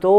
2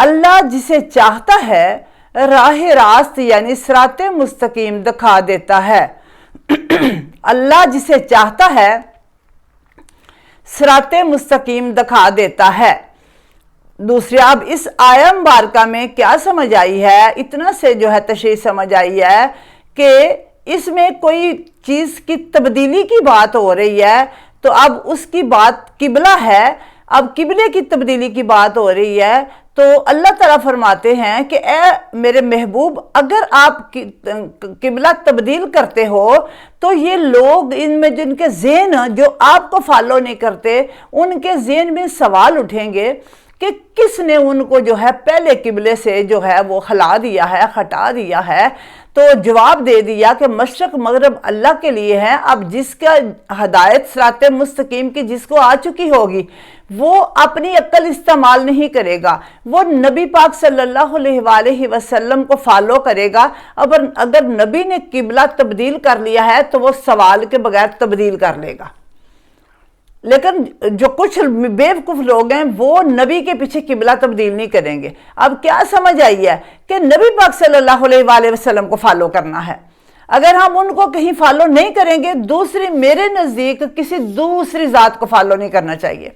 اللہ جسے چاہتا ہے راہ راست یعنی صراط مستقیم دکھا دیتا ہے۔ اللہ جسے چاہتا ہے صراط مستقیم دکھا دیتا ہے۔ دوسری، اب اس آیہ مبارکہ میں کیا سمجھ آئی ہے، اتنا سے جو ہے تشریح سمجھ آئی ہے کہ اس میں کوئی چیز کی تبدیلی کی بات ہو رہی ہے، تو اب اس کی بات قبلہ ہے، اب قبلے کی تبدیلی کی بات ہو رہی ہے، تو اللہ تعالیٰ فرماتے ہیں کہ اے میرے محبوب، اگر آپ قبلہ تبدیل کرتے ہو تو یہ لوگ ان میں جن کے ذہن جو آپ کو فالو نہیں کرتے، ان کے ذہن میں سوال اٹھیں گے کہ کس نے ان کو جو ہے پہلے قبلے سے جو ہے وہ ہلا دیا ہے، ہٹا دیا ہے۔ تو جواب دے دیا کہ مشرق مغرب اللہ کے لیے ہے۔ اب جس کا ہدایت صراط مستقیم کی جس کو آ چکی ہوگی، وہ اپنی عقل استعمال نہیں کرے گا، وہ نبی پاک صلی اللہ علیہ وآلہ وسلم کو فالو کرے گا۔ اگر نبی نے قبلہ تبدیل کر لیا ہے تو وہ سوال کے بغیر تبدیل کر لے گا۔ لیکن جو کچھ بیوقوف لوگ ہیں وہ نبی کے پیچھے قبلہ تبدیل نہیں کریں گے۔ اب کیا سمجھ آئی ہے کہ نبی پاک صلی اللہ علیہ وآلہ وسلم کو فالو کرنا ہے۔ اگر ہم ان کو کہیں فالو نہیں کریں گے، میرے نزدیک کسی دوسری ذات کو فالو نہیں کرنا چاہیے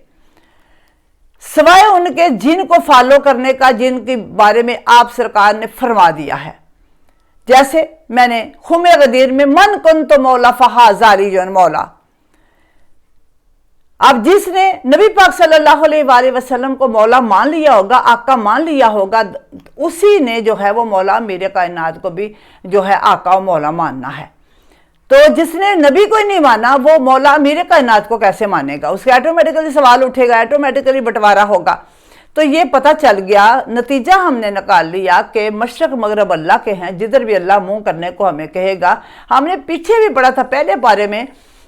سوائے ان کے جن کو فالو کرنے کا، جن کے بارے میں آپ سرکار نے فرما دیا ہے۔ جیسے میں نے خم غدیر میں من کنت مولا فہذا علی مولا، اب جس نے نبی پاک صلی اللہ علیہ وآلہ وسلم کو مولا مان لیا ہوگا، آقا مان لیا ہوگا، اسی نے جو ہے وہ مولا میرے کائنات کو بھی جو ہے آقا و مولا ماننا ہے۔ تو جس نے نبی کو ہی نہیں مانا، وہ مولا میرے کائنات کو کیسے مانے گا؟ اس کے آٹومیٹکلی سوال اٹھے گا، آٹومیٹکلی بٹوارا ہوگا۔ تو یہ پتہ چل گیا، نتیجہ ہم نے نکال لیا کہ مشرق مغرب اللہ کے ہیں، جدھر بھی اللہ منہ کرنے کو ہمیں کہے گا۔ ہم نے پیچھے بھی پڑھا تھا پہلے پارے میں،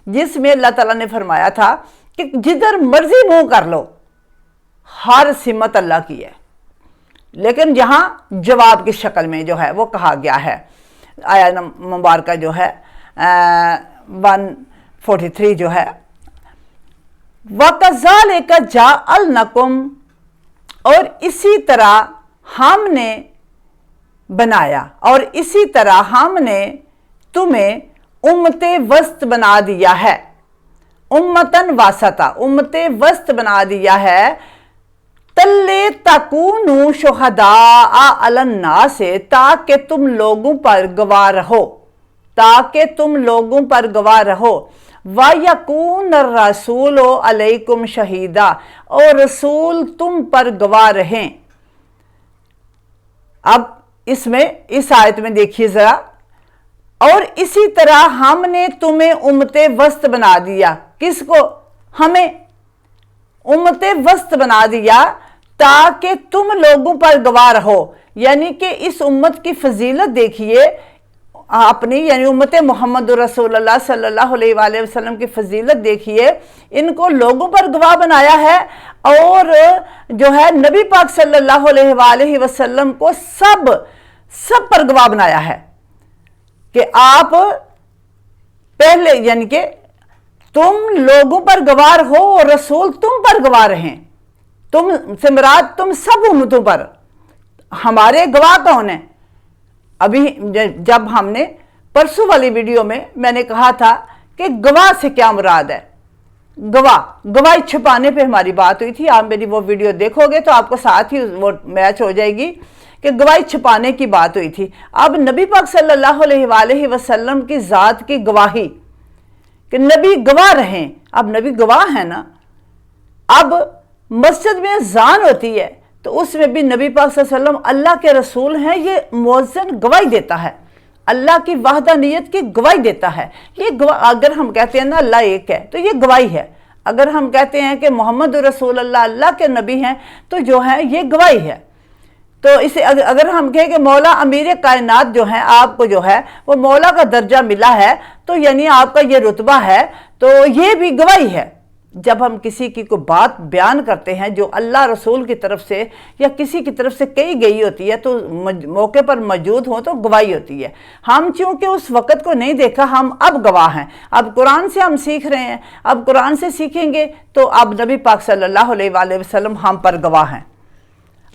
جس میں اللہ تعالیٰ نے فرمایا تھا کہ جدھر مرضی منہ کر لو، ہر سمت اللہ کی ہے، لیکن یہاں جواب کی شکل میں جو ہے وہ کہا گیا ہے۔ آیہ مبارکہ جو ہے 143 جو ہے، وَكَذَلِكَ جَعَلْنَكُمْ، اور اسی طرح ہم نے بنایا، اور اسی طرح ہم نے تمہیں امت وسط بنا دیا ہے، امتن واسطہ، امت وسط بنا دیا ہے، تلے تکونوا شہداء علی الناس، تاکہ تم لوگوں پر گواہ رہو، تاکہ تم لوگوں پر گواہ رہو، وَيَكُونَ الرَّسُولُ عَلَيْكُمْ شَهِيدًا، اور رسول تم پر گواہ رہیں۔ اب اس آیت میں دیکھیے ذرا، اور اسی طرح ہم نے تمہیں امت وسط بنا دیا، کس کو؟ ہمیں امت وسط بنا دیا تاکہ تم لوگوں پر گواہ رہو، یعنی کہ اس امت کی فضیلت دیکھیے اپنی، یعنی امت محمد رسول اللہ صلی اللہ علیہ وآلہ وسلم کی فضیلت دیکھیے، ان کو لوگوں پر گواہ بنایا ہے، اور جو ہے نبی پاک صلی اللہ علیہ وآلہ وسلم کو سب پر گواہ بنایا ہے کہ آپ پہلے، یعنی کہ تم لوگوں پر گواہ ہو اور رسول تم پر گواہ رہیں۔ تم سے مراد تم سب امتوں پر۔ ہمارے گواہ کون ہیں؟ ابھی جب ہم نے پرسوں والی ویڈیو میں نے کہا تھا کہ گواہ سے کیا مراد ہے۔ گواہی چھپانے پہ ہماری بات ہوئی تھی، آپ میری وہ ویڈیو دیکھو گے تو آپ کو ساتھ ہی وہ میچ ہو جائے گی کہ گواہی چھپانے کی بات ہوئی تھی۔ اب نبی پاک صلی اللہ علیہ وآلہ وسلم کی ذات کی گواہی کہ نبی گواہ رہیں، اب نبی گواہ ہے نا۔ اب مسجد میں اذان ہوتی ہے تو اس میں بھی نبی پاک صلی اللہ علیہ وسلم اللہ کے رسول ہیں، یہ مؤذن گواہی دیتا ہے، اللہ کی وحدانیت کی گواہی دیتا ہے۔ یہ اگر ہم کہتے ہیں نا اللہ ایک ہے تو یہ گواہی ہے، اگر ہم کہتے ہیں کہ محمد رسول اللہ اللہ کے نبی ہیں تو جو ہے یہ گواہی ہے۔ تو اسے اگر ہم کہیں کہ مولا امیر کائنات جو ہیں، آپ کو جو ہے وہ مولا کا درجہ ملا ہے، تو یعنی آپ کا یہ رتبہ ہے، تو یہ بھی گواہی ہے۔ جب ہم کسی کی کوئی بات بیان کرتے ہیں جو اللہ رسول کی طرف سے یا کسی کی طرف سے کہی گئی ہوتی ہے، تو موقع پر موجود ہوں تو گواہی ہوتی ہے۔ ہم چونکہ اس وقت کو نہیں دیکھا، ہم اب گواہ ہیں۔ اب قرآن سے ہم سیکھ رہے ہیں، اب قرآن سے سیکھیں گے تو اب نبی پاک صلی اللہ علیہ وآلہ وسلم ہم پر گواہ ہیں۔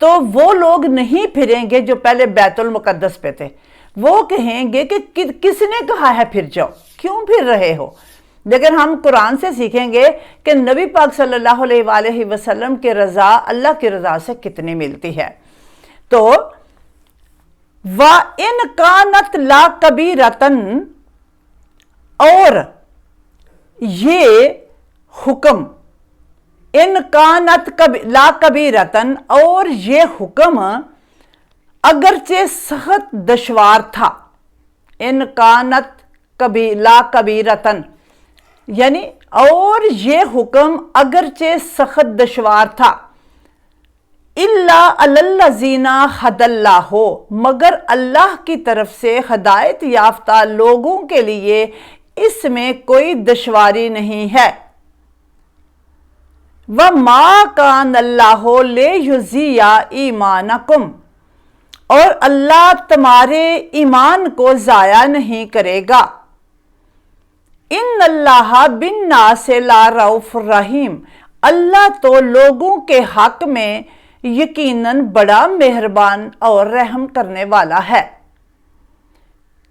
تو وہ لوگ نہیں پھریں گے جو پہلے بیت المقدس پہ تھے، وہ کہیں گے کہ کس نے کہا ہے پھر جاؤ، کیوں پھر رہے ہو؟ لیکن ہم قرآن سے سیکھیں گے کہ نبی پاک صلی اللہ علیہ وآلہ وسلم کی رضا اللہ کی رضا سے کتنی ملتی ہے۔ تو وَإِنْ كَانَتْ لَا كَبِيرَةً، اور یہ حکم ان کانت لا کبیرتن، اور یہ حکم اگرچہ سخت دشوار تھا، ان کانت لا کبیرتن یعنی اور یہ حکم اگرچہ سخت دشوار تھا، الا علی الذین ھدی اللہ، مگر اللہ کی طرف سے ہدایت یافتہ لوگوں کے لیے اس میں کوئی دشواری نہیں ہے۔ وَمَا كَانَ اللَّهُ لِيُضِيعَ إِيمَانَكُمْ، اور اللہ تمہارے ایمان کو ضائع نہیں کرے گا۔ إِنَّ اللَّهَ بِالنَّاسِ لَرَءُوفٌ رَحِيمٌ، اللہ تو لوگوں کے حق میں یقیناً بڑا مہربان اور رحم کرنے والا ہے۔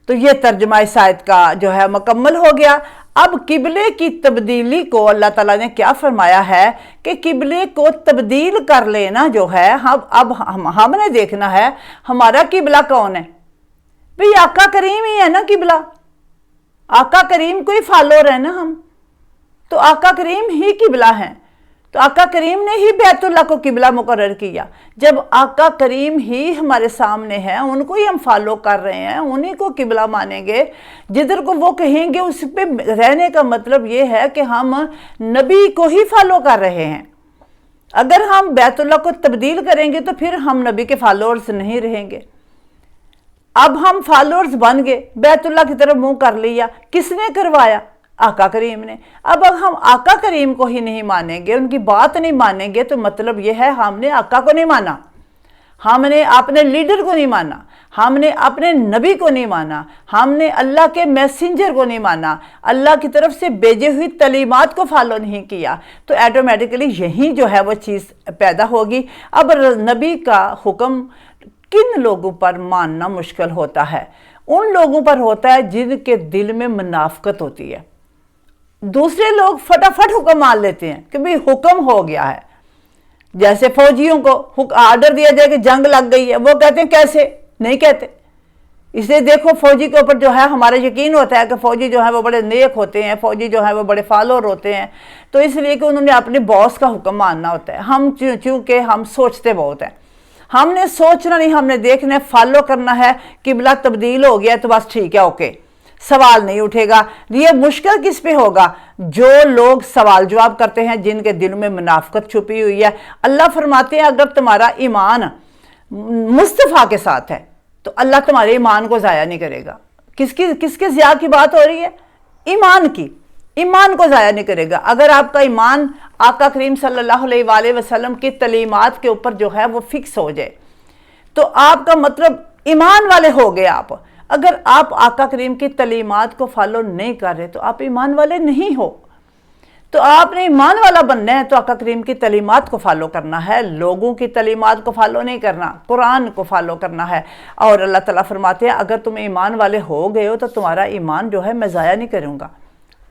تو یہ ترجمہ اس آیت کا جو ہے مکمل ہو گیا۔ اب قبلے کی تبدیلی کو اللہ تعالیٰ نے کیا فرمایا ہے کہ قبلے کو تبدیل کر لینا جو ہے، اب ہم نے دیکھنا ہے ہمارا قبلہ کون ہے۔ بھئی آقا کریم ہی ہے نا قبلہ، آقا کریم کو ہی فالوور ہے نا ہم، تو آقا کریم ہی قبلہ ہیں، تو آقا کریم نے ہی بیت اللہ کو قبلہ مقرر کیا۔ جب آقا کریم ہی ہمارے سامنے ہیں، ان کو ہی ہم فالو کر رہے ہیں، انہی کو قبلہ مانیں گے، جدھر کو وہ کہیں گے اس پہ رہنے کا مطلب یہ ہے کہ ہم نبی کو ہی فالو کر رہے ہیں۔ اگر ہم بیت اللہ کو تبدیل کریں گے تو پھر ہم نبی کے فالوورز نہیں رہیں گے۔ اب ہم فالوورز بن گئے، بیت اللہ کی طرف منہ کر لیا، کس نے کروایا؟ آقا کریم نے۔ اب ہم آقا کریم کو ہی نہیں مانیں گے، ان کی بات نہیں مانیں گے، تو مطلب یہ ہے ہم نے آقا کو نہیں مانا، ہم نے اپنے لیڈر کو نہیں مانا، ہم نے اپنے نبی کو نہیں مانا، ہم نے اللہ کے میسنجر کو نہیں مانا، اللہ کی طرف سے بھیجے ہوئی تعلیمات کو فالو نہیں کیا، تو ایٹومیٹکلی یہی جو ہے وہ چیز پیدا ہوگی۔ اب نبی کا حکم کن لوگوں پر ماننا مشکل ہوتا ہے؟ ان لوگوں پر ہوتا ہے جن کے دل میں منافقت ہوتی ہے۔ دوسرے لوگ فٹافٹ حکم مان لیتے ہیں کہ بھئی حکم ہو گیا ہے، جیسے فوجیوں کو آرڈر دیا جائے کہ جنگ لگ گئی ہے، وہ کہتے ہیں کیسے؟ نہیں کہتے۔ اس لیے دیکھو فوجی کے اوپر جو ہے ہمارا یقین ہوتا ہے کہ فوجی جو ہے وہ بڑے نیک ہوتے ہیں، فوجی جو ہے وہ بڑے فالوور ہوتے ہیں، تو اس لیے کہ انہوں نے اپنے باس کا حکم ماننا ہوتا ہے۔ ہم چونکہ ہم سوچتے بہت ہیں، ہم نے سوچنا نہیں، ہم نے دیکھنا ہے، فالو کرنا ہے۔ قبلہ تبدیل ہو گیا تو بس ٹھیک ہے، اوکے، سوال نہیں اٹھے گا۔ یہ مشکل کس پہ ہوگا؟ جو لوگ سوال جواب کرتے ہیں، جن کے دل میں منافقت چھپی ہوئی ہے۔ اللہ فرماتے ہیں اگر تمہارا ایمان مصطفیٰ کے ساتھ ہے تو اللہ تمہارے ایمان کو ضائع نہیں کرے گا۔ کس کے ضیاء کی بات ہو رہی ہے؟ ایمان کی، ایمان کو ضائع نہیں کرے گا۔ اگر آپ کا ایمان آقا کریم صلی اللہ علیہ وآلہ وسلم کی تعلیمات کے اوپر جو ہے وہ فکس ہو جائے تو آپ کا مطلب ایمان والے ہو گئے آپ۔ اگر آپ آقا کریم کی تعلیمات کو فالو نہیں کر رہے تو آپ ایمان والے نہیں ہو۔ تو آپ نے ایمان والا بننا ہے تو آقا کریم کی تعلیمات کو فالو کرنا ہے، لوگوں کی تعلیمات کو فالو نہیں کرنا، قرآن کو فالو کرنا ہے۔ اور اللہ تعالیٰ فرماتے ہیں اگر تم ایمان والے ہو گئے ہو تو تمہارا ایمان جو ہے میں ضائع نہیں کروں گا۔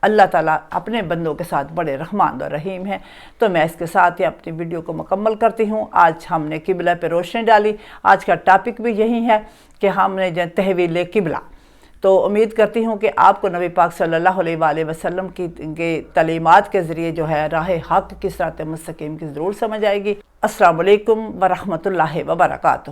اللہ تعالیٰ اپنے بندوں کے ساتھ بڑے رحمان اور رحیم ہیں۔ تو میں اس کے ساتھ ہی اپنی ویڈیو کو مکمل کرتی ہوں۔ آج ہم نے قبلہ پہ روشنی ڈالی، آج کا ٹاپک بھی یہی ہے کہ ہم نے تحویل قبلہ۔ تو امید کرتی ہوں کہ آپ کو نبی پاک صلی اللہ علیہ وآلہ وسلم کی تعلیمات کے ذریعے جو ہے راہ حق کی صراط مستقیم کی ضرور سمجھ آئے گی۔ السلام علیکم ورحمۃ اللہ وبرکاتہ۔